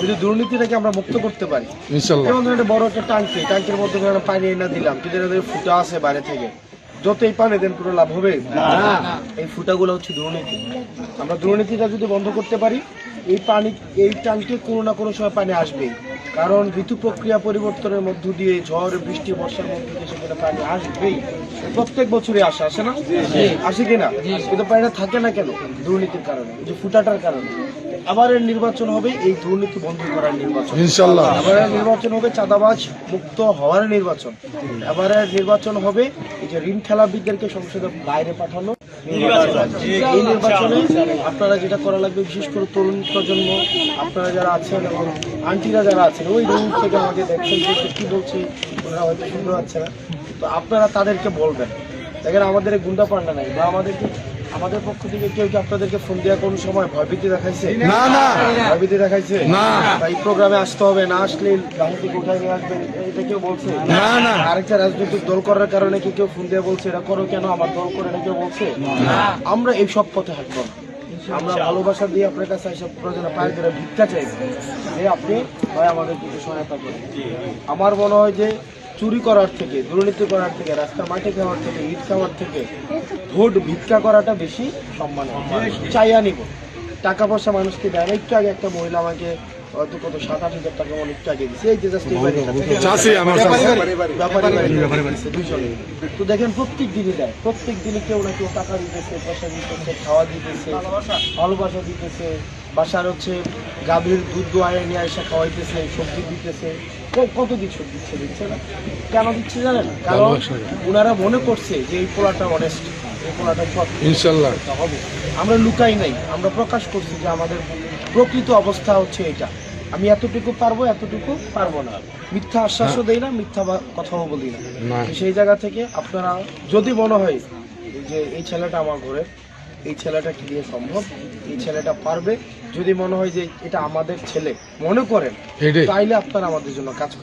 যদি দুর্নীতিটাকে আমরা মুক্ত করতে পারি, ইনশাআল্লাহ। যেমন ধরেন একটা বড় একটা টাঙ্কির মধ্যে আমরা পানি এনে দিলাম, কিন্তু এদের ফুটা আছে বাইরে থেকে, যতই পানি দেন কোনো লাভ হবে না। এই ফুটাগুলো হচ্ছে দুর্নীতি। আমরা দুর্নীতিটা যদি বন্ধ করতে পারি, এই ট্যাঙ্কে কোনো না কোনো সময় পানি আসবেই, কারণ ঋতু প্রক্রিয়া পরিবর্তনের মধ্য দিয়ে ঝড় বৃষ্টি বর্ষার মধ্য দিয়ে সেখানে পানি আসবেই। প্রত্যেক বছরই আসে না? আসে কিনা? কিন্তু পানিটা থাকে না কেন? দুর্নীতির কারণে, যে ফুটাটার কারণে। এবারের নির্বাচন হবে এই দুর্নীতি বন্ধ করার নির্বাচন ইনশাআল্লাহ। এবারের নির্বাচন হবে চাঁদাবাজ মুক্ত হওয়ার নির্বাচন। এবারের নির্বাচন হবে এই যে ঋণ খেলাপিদেরকে সংসদের বাইরে পাঠানো নির্বাচন। এই নির্বাচনে আপনারা যেটা করা লাগবে, বিশেষ করে তরুণ প্রজন্ম আপনারা যারা আছেন এবং আন্টিরা যারা আছেন ওই রুম থেকে আমাকে দেখছেন যে কি বলছি, ওনারা হয়তো শুনতে পাচ্ছে না, তো আপনারা তাদেরকে বলবেন। দেখেন আমাদের এই গুন্ডা পান্ডা নাই, বা আমাদের পক্ষ থেকে কেউ কি আপনাদেরকে ফোন দেওয়া কোন সময় ভয়ভীতি দেখাইছে? না না, ভয়ভীতি দেখাইছে না। বা এই প্রোগ্রামে আসতে হবে, না আসলে বাহির থেকে উঠাই নিয়ে আসবেন, এটা কেউ বলছে? না না। আরেকটা রাজনৈতিক দল করার কারণে কি কেউ ফোন দিয়ে বলছে এটা করো কেন, আমার দল করে, না কেউ বলছে? আমরা এই সব পথে হাঁটবো না। আমরা ভালোবাসা দিয়ে আপনার কাছে এইসব প্রয়োজনে পায়ের ধরে ভিক্ষা চাইবো যে আপনি হয় আমাদের কিছু সহায়তা করেন। আমার মনে হয় যে চুরি করার থেকে, দুর্নীতি করার থেকে, রাস্তার মাঠে খাওয়ার থেকে, ইট খাওয়ার থেকে ভোট ভিক্ষা করাটা বেশি সম্মান। চাইয়া নিব টাকা পয়সা মানুষকে দেয় না। একটু আগে একটা মহিলা আমাকে হয়তো কত 7-8 হাজার টাকা মনে একটু আগে দিচ্ছে, এই যে জাস্ট দুইজনে। তো দেখেন প্রত্যেক দিনই দেয়, প্রত্যেক দিনই কেউ না কেউ টাকা দিতেছে, পয়সা দিতেছে, খাওয়া দিতেছে, ভালোবাসা দিতেছে, বাসার হচ্ছে গাভীর দুধ দোয়ায় নিয়ে এসে খাওয়াইতেছে, সবজি দিতেছে, কত কিছু দিচ্ছে না। কেন দিচ্ছে জানেন? কারণ ওনারা মনে করছে যে এই পোলাটা অনেস্ট, এই পোলাটা সৎ, ইনশাআল্লাহ হবে। আমরা লুকাই নাই, আমরা প্রকাশ করছি যে আমাদের প্রকৃত অবস্থা হচ্ছে এটা। আমি এতটুকু পারবো না, মিথ্যা আশ্বাসও দেই না, মিথ্যা কথাও বলি না। সেই জায়গা থেকে আপনারা যদি মনে হয় যে এই ছেলেটা আমার ঘরে, এই ছেলেটা কি দিয়ে সম্ভব, এই ছেলেটা পারবে, যদি মনে হয় যে এটা আমাদের ছেলে মনে করেন, তাইলে আপনারা আমাদের জন্য কাজ করেন।